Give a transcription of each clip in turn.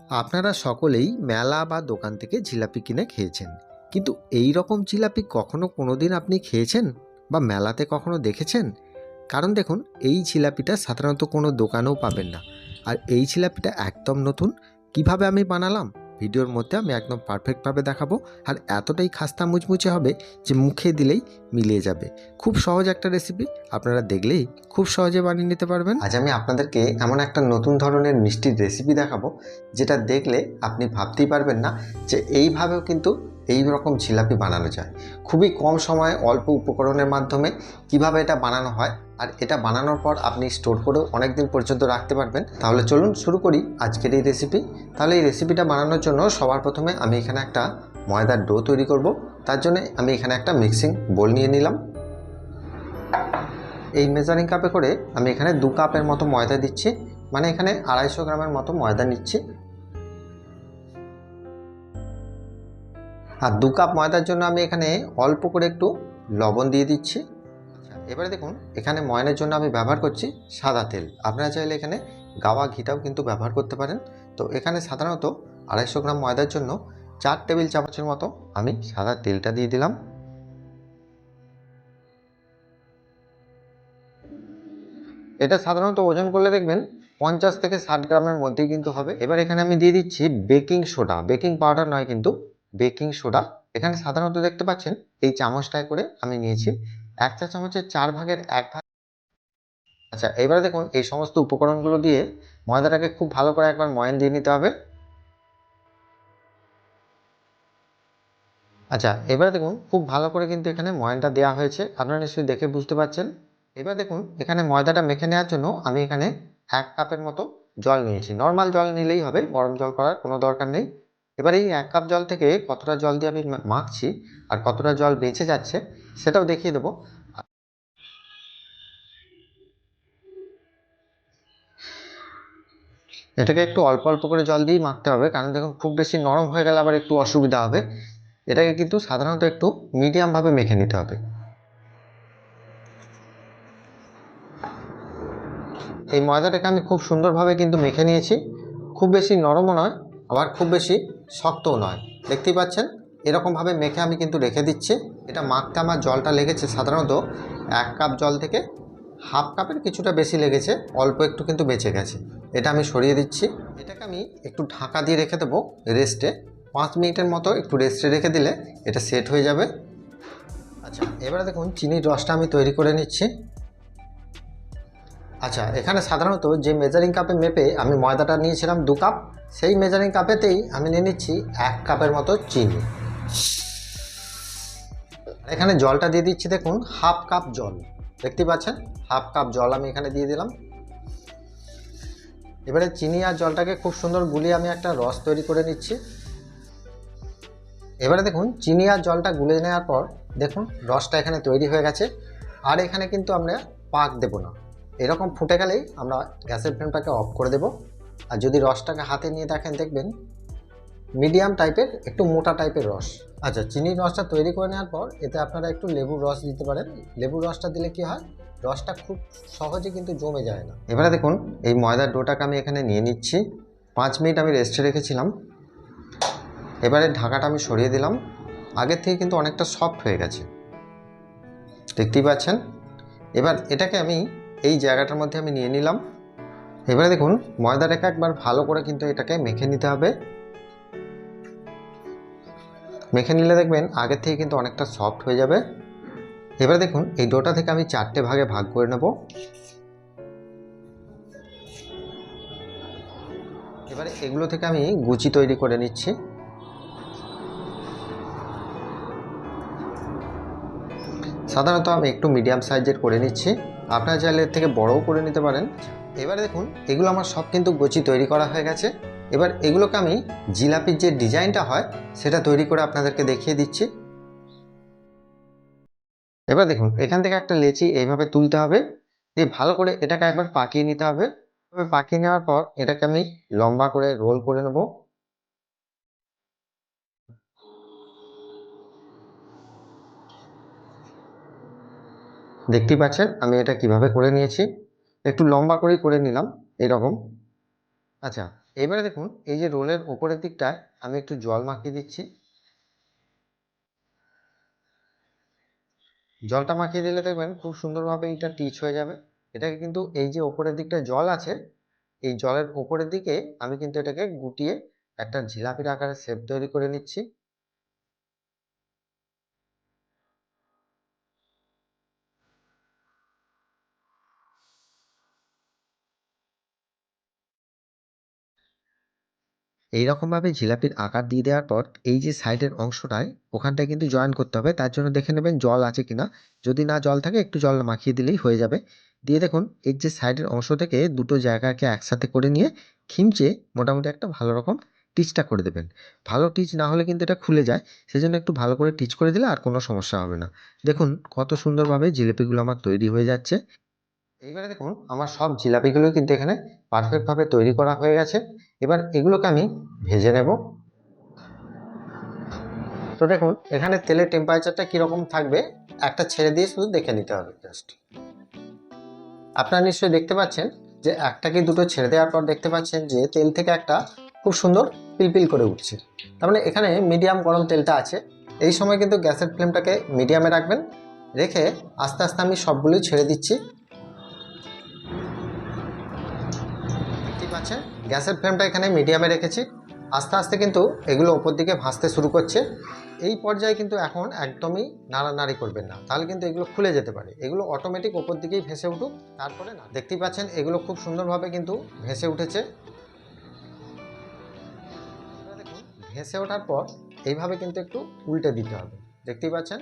আপনারা সকলেই মেলা বা দোকান থেকে জিলাপি কিনে খেয়েছেন, কিন্তু এই রকম জিলাপি কখনো কোনোদিন আপনি খেয়েছেন বা মেলাতে কখনো দেখেছেন? কারণ দেখুন, এই জিলাপিটা সাধারণত কোনো দোকানেও পাবেন না। আর এই জিলাপিটা একদম নতুন। কিভাবে আমি বানালাম ভিডিওর মধ্যে আমি একদম পারফেক্টভাবে দেখাবো। আর এতটাই খাস্তা মুচমুচে হবে যে মুখে দিলেই মিলিয়ে যাবে। খুব সহজ একটা রেসিপি, আপনারা দেখলেই খুব সহজে বানিয়ে নিতে পারবেন। আজ আমি আপনাদেরকে এমন একটা নতুন ধরনের মিষ্টির রেসিপি দেখাবো, যেটা দেখলে আপনি ভাবতেই পারবেন না যে এইভাবেও কিন্তু এই রকম জিলাপি বানানো যায়। খুবই কম সময়ে অল্প উপকরণের মাধ্যমে কিভাবে এটা বানানো হয়, আর এটা বানানোর পর আপনি স্টোর করেও অনেক দিন পর্যন্ত রাখতে পারবেন। তাহলে চলুন শুরু করি আজকের এই রেসিপি। তাহলে এই রেসিপিটা বানানোর জন্য সবার প্রথমে আমি এখানে একটা ময়দার ডো তৈরি করব। তার জন্য আমি এখানে একটা মিক্সিং বোল নিয়ে নিলাম। এই মেজারিং কাপে করে আমি এখানে 2 কাপের মতো ময়দা দিচ্ছি, মানে এখানে 250 গ্রামের মতো ময়দা নিচ্ছি। আর 2 কাপ ময়দার জন্য আমি এখানে অল্প করে একটু লবণ দিয়ে দিচ্ছি। আচ্ছা, এবারে দেখুন, এখানে ময়ানের জন্য আমি ব্যবহার করছি সাদা তেল। আপনারা চাইলে এখানে গাওয়া ঘিটাও কিন্তু ব্যবহার করতে পারেন। তো এখানে সাধারণত 250 গ্রাম ময়দার জন্য 4 টেবিল চামচের মতো আমি সাদা তেলটা দিয়ে দিলাম। এটা সাধারণত ওজন করলে দেখবেন 50 থেকে 60 গ্রামের মধ্যেই কিন্তু হবে। এবার এখানে আমি দিয়ে দিচ্ছি বেকিং সোডা, বেকিং পাউডার নয় কিন্তু বেকিং সোডা। এখানে সাধারণত দেখতে পাচ্ছেন এই চামচটায় করে আমি নিয়েছি 1 চা চামচের 4 ভাগের 1 ভাগ। আচ্ছা, এবারে দেখুন এই সমস্ত উপকরণগুলো দিয়ে ময়দাটাকে খুব ভালো করে একবার ময়ান দিয়ে নিতে হবে। আচ্ছা, এবারে দেখুন খুব ভালো করে কিন্তু এখানে ময়ানটা দেওয়া হয়েছে, আপনারা নিশ্চয়ই দেখে বুঝতে পারছেন। এবার দেখুন এখানে ময়দাটা মেখে নেওয়ার জন্য আমি এখানে 1 কাপের মতো জল নিয়েছি। নর্মাল জল নিলেই হবে, গরম জল করার কোনো দরকার নেই। এবার এই 1 কাপ জল থেকে কতটা জল দিয়ে আমি মাখছি আর কতটা জল বেঁচে যাচ্ছে সেটাও দেখিয়ে দেবো। এটাকে একটু অল্প অল্প করে জল দিয়েই মাখতে হবে, কারণ দেখুন খুব বেশি নরম হয়ে গেলে আবার একটু অসুবিধা হবে। এটাকে কিন্তু সাধারণত একটু মিডিয়ামভাবে মেখে নিতে হবে। এই ময়দাটাকে আমি খুব সুন্দরভাবে কিন্তু মেখে নিয়েছি। খুব বেশি নরমও নয়, আবার খুব বেশি শক্তও নয়। দেখতেই পাচ্ছেন এরকমভাবে মেখে আমি কিন্তু রেখে দিচ্ছি। এটা মাখতে আমার জলটা লেগেছে সাধারণত 1 কাপ জল থেকে হাফ কাপের কিছুটা বেশি লেগেছে, অল্প একটু কিন্তু বেঁচে গেছে। এটা আমি সরিয়ে দিচ্ছি। এটাকে আমি একটু ঢাকা দিয়ে রেখে দেবো রেস্টে। 5 মিনিটের মতো একটু রেস্টে রেখে দিলে এটা সেট হয়ে যাবে। আচ্ছা, এবারে দেখুন চিনির রসটা আমি তৈরি করে নিচ্ছি। আচ্ছা, এখানে সাধারণত যে মেজারিং কাপে মেপে আমি ময়দাটা নিয়েছিলাম 2 কাপ, সেই মেজারিং কাপেতেই আমি নিয়ে নিচ্ছি 1 কাপের মতো চিনি। আর এখানে জলটা দিয়ে দিচ্ছি, দেখুন হাফ কাপ জল। দেখতে পাচ্ছেন হাফ কাপ জল আমি এখানে দিয়ে দিলাম। এবারে চিনি আর জলটাকে খুব সুন্দর গুলিয়ে আমি একটা রস তৈরি করে নিচ্ছি। এবারে দেখুন চিনি আর জলটা গুলে নেওয়ার পর দেখুন রসটা এখানে তৈরি হয়ে গেছে। আর এখানে কিন্তু আমরা পাক দেব না, এরকম ফুটে গেলেই আমরা গ্যাসের ফ্লেমটাকে অফ করে দেব। আর যদি রসটাকে হাতে নিয়ে দেখেন, দেখবেন মিডিয়াম টাইপের একটু মোটা টাইপের রস। আচ্ছা, চিনির রসটা তৈরি করে নেওয়ার পর এতে আপনারা একটু লেবুর রস দিতে পারেন। লেবুর রসটা দিলে কি হয়, রসটা খুব সহজে কিন্তু জমে যায় না। এবারে দেখুন এই ময়দার ডোটাকে আমি এখানে নিয়ে নিচ্ছি। 5 মিনিট আমি রেস্টে রেখেছিলাম। এবারে ঢাকাটা আমি সরিয়ে দিলাম। আগের থেকে কিন্তু অনেকটা সফট হয়ে গেছে, দেখতেই পাচ্ছেন। এবার এটাকে আমি এই জায়গাটার মধ্যে আমি নিয়ে নিলাম। এবারে দেখুন ময়দাটাকে একবার ভালো করে কিন্তু এটাকে মেখে নিতে হবে। মেখে নিলে দেখবেন আগের থেকে কিন্তু অনেকটা সফট হয়ে যাবে। এবারে দেখুন এই ডোটা থেকে আমি 4টে ভাগে ভাগ করে নেব। এবারে এগুলো থেকে আমি গুচি তৈরি করে নিচ্ছি। সাধারণত আমি একটু মিডিয়াম সাইজের করে নিচ্ছি, আপনারা চাইলে এর থেকে বড়ও করে নিতে পারেন। এবারে দেখুন এগুলো আমার সব কিন্তু গুচি তৈরি করা হয়ে গেছে। এবার এগুলোকে আমি জিলাপির যে ডিজাইনটা হয় সেটা তৈরি করে আপনাদেরকে দেখিয়ে দিচ্ছি। এবার দেখুন এখান থেকে একটা লেচি এইভাবে তুলতে হবে, দিয়ে ভালো করে এটাকে একবার পাকিয়ে নিতে হবে। এভাবে পাকিয়ে নেওয়ার পর এটাকে আমি লম্বা করে রোল করে নেব। দেখতেই পাচ্ছেন আমি এটা কিভাবে করে নিয়েছি, একটু লম্বা করেই করে নিলাম এরকম। আচ্ছা, এবারে দেখুন এই যে রোলের ওপরের দিকটায় আমি একটু জল মাখিয়ে দিচ্ছি। জলটা মাখিয়ে দিলে দেখবেন খুব সুন্দরভাবে এটা টিচ হয়ে যাবে। এটাকে কিন্তু এই যে ওপরের দিকটা জল আছে, এই জলের ওপরের দিকে আমি কিন্তু এটাকে গুটিয়ে একটা জিলাপির আকারে শেপ তৈরি করে নিচ্ছি। এইরকমভাবে জিলাপির আকার দিয়ে দেওয়ার পর এই যে সাইডের অংশটায় ওখানটায় কিন্তু জয়েন করতে হবে। তার জন্য দেখে নেবেন জল আছে কিনা। যদি না জল থাকে একটু জল মাখিয়ে দিলেই হয়ে যাবে। দিয়ে দেখুন এর যে সাইডের অংশ থেকে দুটো জায়গাকে একসাথে করে নিয়ে খিমচে মোটামুটি একটা ভালো রকম টিচটা করে দেবেন। ভালো টিচ না হলে কিন্তু এটা খুলে যায়। সেজন্য একটু ভালো করে টিচ করে দিলে আর কোনো সমস্যা হবে না। দেখুন কত সুন্দরভাবে জিলিপিগুলো আমার তৈরি হয়ে যাচ্ছে। এইবারে দেখুন আমার সব জিলাপিগুলো কিন্তু এখানে পারফেক্টভাবে তৈরি করা হয়ে গেছে। এবার এগুলোকে আমি ভেজে নেব। তো দেখুন এখানে তেলের টেম্পারেচারটা কীরকম থাকবে একটা ছেড়ে দিয়ে শুধু দেখে নিতে হবে জাস্ট। আপনারা নিশ্চয়ই দেখতে পাচ্ছেন যে একটা কি দুটো ছেড়ে দেওয়ার পর দেখতে পাচ্ছেন যে তেল থেকে একটা খুব সুন্দর পিলপিল করে উঠছে। তার মানে এখানে মিডিয়াম গরম তেলটা আছে। এই সময় কিন্তু গ্যাসের ফ্লেমটাকে মিডিয়ামে রাখবেন, রেখে আস্তে আস্তে আমি সবগুলোই ছেড়ে দিচ্ছি। দেখতেই পাচ্ছেন গ্যাসের ফ্লেমটা এখানে মিডিয়ামে রেখেছি। আস্তে আস্তে কিন্তু এগুলো ওপর দিকে ভাসতে শুরু করছে। এই পর্যায়ে কিন্তু এখন একদমই নাড়ানাড়ি করবেন না, তাহলে কিন্তু এগুলো খুলে যেতে পারে। এগুলো অটোমেটিক ওপর দিকেই ভেসে উঠুক, তারপরে না। দেখতেই পাচ্ছেন এগুলো খুব সুন্দরভাবে কিন্তু ভেসে উঠেছে। দেখুন ভেসে ওঠার পর এইভাবে কিন্তু একটু উল্টে দিতে হবে। দেখতেই পাচ্ছেন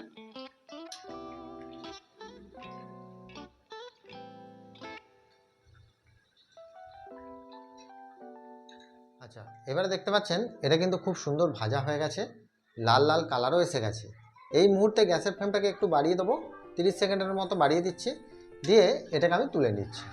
আচ্ছা, এবারে দেখতে পাচ্ছেন এটা কিন্তু খুব সুন্দর ভাজা হয়ে গেছে, লাল লাল কালারও এসে গেছে। এই মুহূর্তে গ্যাসের ফ্লেমটাকে একটু বাড়িয়ে দেবো, 30 সেকেন্ডের মতো বাড়িয়ে দিচ্ছি। দিয়ে এটাকে আমি তুলে নিচ্ছি।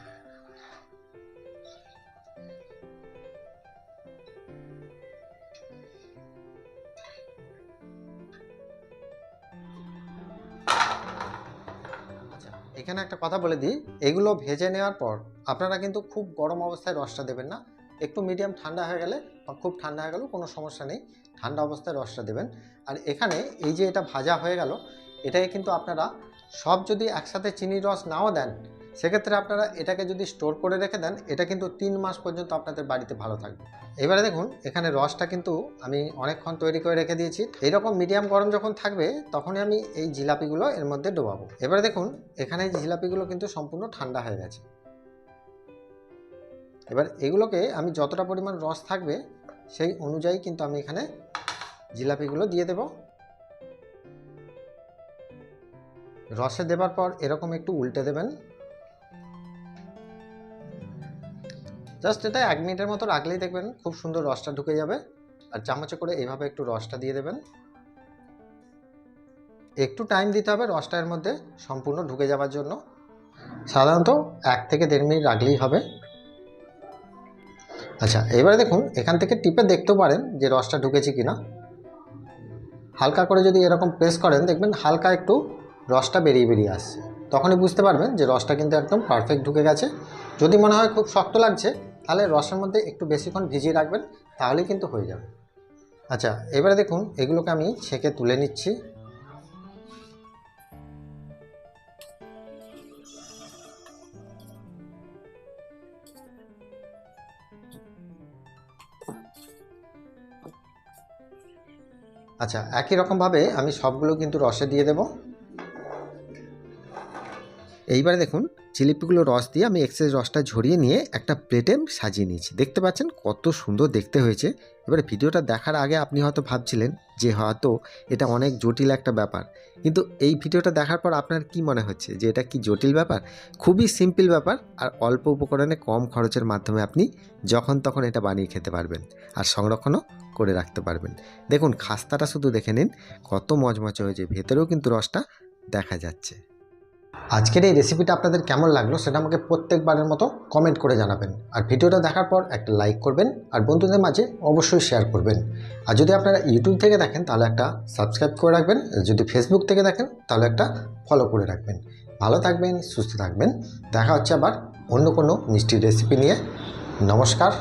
আচ্ছা, এখানে একটা কথা বলে দিই, এগুলো ভেজে নেওয়ার পর আপনারা কিন্তু খুব গরম অবস্থায় রসটা দেবেন না। একটু মিডিয়াম ঠান্ডা হয়ে গেলে বা খুব ঠান্ডা হয়ে গেলেও কোনো সমস্যা নেই, ঠান্ডা অবস্থায় রসটা দেবেন। আর এখানে এই যে এটা ভাজা হয়ে গেল, এটাকে কিন্তু আপনারা সব যদি একসাথে চিনির রস নাও দেন, সেক্ষেত্রে আপনারা এটাকে যদি স্টোর করে রেখে দেন, এটা কিন্তু 3 মাস পর্যন্ত আপনাদের বাড়িতে ভালো থাকবে। এবারে দেখুন এখানে রসটা কিন্তু আমি অনেকক্ষণ তৈরি করে রেখে দিয়েছি। এইরকম মিডিয়াম গরম যখন থাকবে তখনই আমি এই জিলাপিগুলো এর মধ্যে ডোবাবো। এবারে দেখুন এখানে জিলাপিগুলো কিন্তু সম্পূর্ণ ঠান্ডা হয়ে গেছে। এবার এগুলোকে আমি যতটা পরিমাণ রস থাকবে সেই অনুযায়ী কিন্তু আমি এখানে জিলাপিগুলো দিয়ে দেব। রসে দেবার পর এরকম একটু উল্টে দেবেন। জাস্ট এটা 1 মিনিটের মতো রাখলেই দেখবেন খুব সুন্দর রসটা ঢুকে যাবে। আর চামচে করে এইভাবে একটু রসটা দিয়ে দেবেন। একটু টাইম দিতে হবে রসটা এর মধ্যে সম্পূর্ণ ঢুকে যাওয়ার জন্য। সাধারণত 1 থেকে 1.5 মিনিট রাখলেই হবে। আচ্ছা, এবারে দেখুন এখান থেকে টিপে দেখতেও পারেন যে রসটা ঢুকেছে কিনা। হালকা করে যদি এরকম প্রেস করেন দেখবেন হালকা একটু রসটা বেরিয়ে বেরিয়ে আসছে, তখনই বুঝতে পারবেন যে রসটা কিন্তু একদম পারফেক্ট ঢুকে গেছে। যদি মনে হয় খুব শক্ত লাগছে, তাহলে রসের মধ্যে একটু বেশিক্ষণ ভিজিয়ে রাখবেন, তাহলেই কিন্তু হয়ে যাবে। আচ্ছা, এবারে দেখুন এগুলোকে আমি ছেঁকে তুলে নিচ্ছি। আচ্ছা, একই রকমভাবে আমি সবগুলো কিন্তু রসে দিয়ে দেব। এইবারে দেখুন জিলিপিগুলো রস দিয়ে আমি এক্সেস রসটা ঝরিয়ে নিয়ে একটা প্লেটে সাজিয়ে নিয়েছি। দেখতে পাচ্ছেন কত সুন্দর দেখতে হয়েছে। এবারে ভিডিওটা দেখার আগে আপনি হয়তো ভাবছিলেন যে হয়তো এটা অনেক জটিল একটা ব্যাপার, কিন্তু এই ভিডিওটা দেখার পর আপনার কি মনে হচ্ছে যে এটা কি জটিল ব্যাপার? খুবই সিম্পল ব্যাপার, আর অল্প উপকরণে কম খরচের মাধ্যমে আপনি যখন তখন এটা বানিয়ে খেতে পারবেন আর সংরক্ষণও করে রাখতে পারবেন। দেখুন খাস্তাটা শুধু দেখে নিন কত মচমচে হয়েছে, ভেতরেও কিন্তু রসটা দেখা যাচ্ছে। আজকের এই রেসিপিটা আপনাদের কেমন লাগলো সেটা আমাকে প্রত্যেকবারের মতো কমেন্ট করে জানাবেন। আর ভিডিওটা দেখার পর একটা লাইক করবেন আর বন্ধুদের মাঝে অবশ্যই শেয়ার করবেন। আর যদি আপনারা ইউটিউব থেকে দেখেন তাহলে একটা সাবস্ক্রাইব করে রাখবেন, যদি ফেসবুক থেকে দেখেন তাহলে একটা ফলো করে রাখবেন। ভালো থাকবেন, সুস্থ থাকবেন। দেখা হচ্ছে আবার অন্য কোনো মিষ্টি রেসিপি নিয়ে। নমস্কার।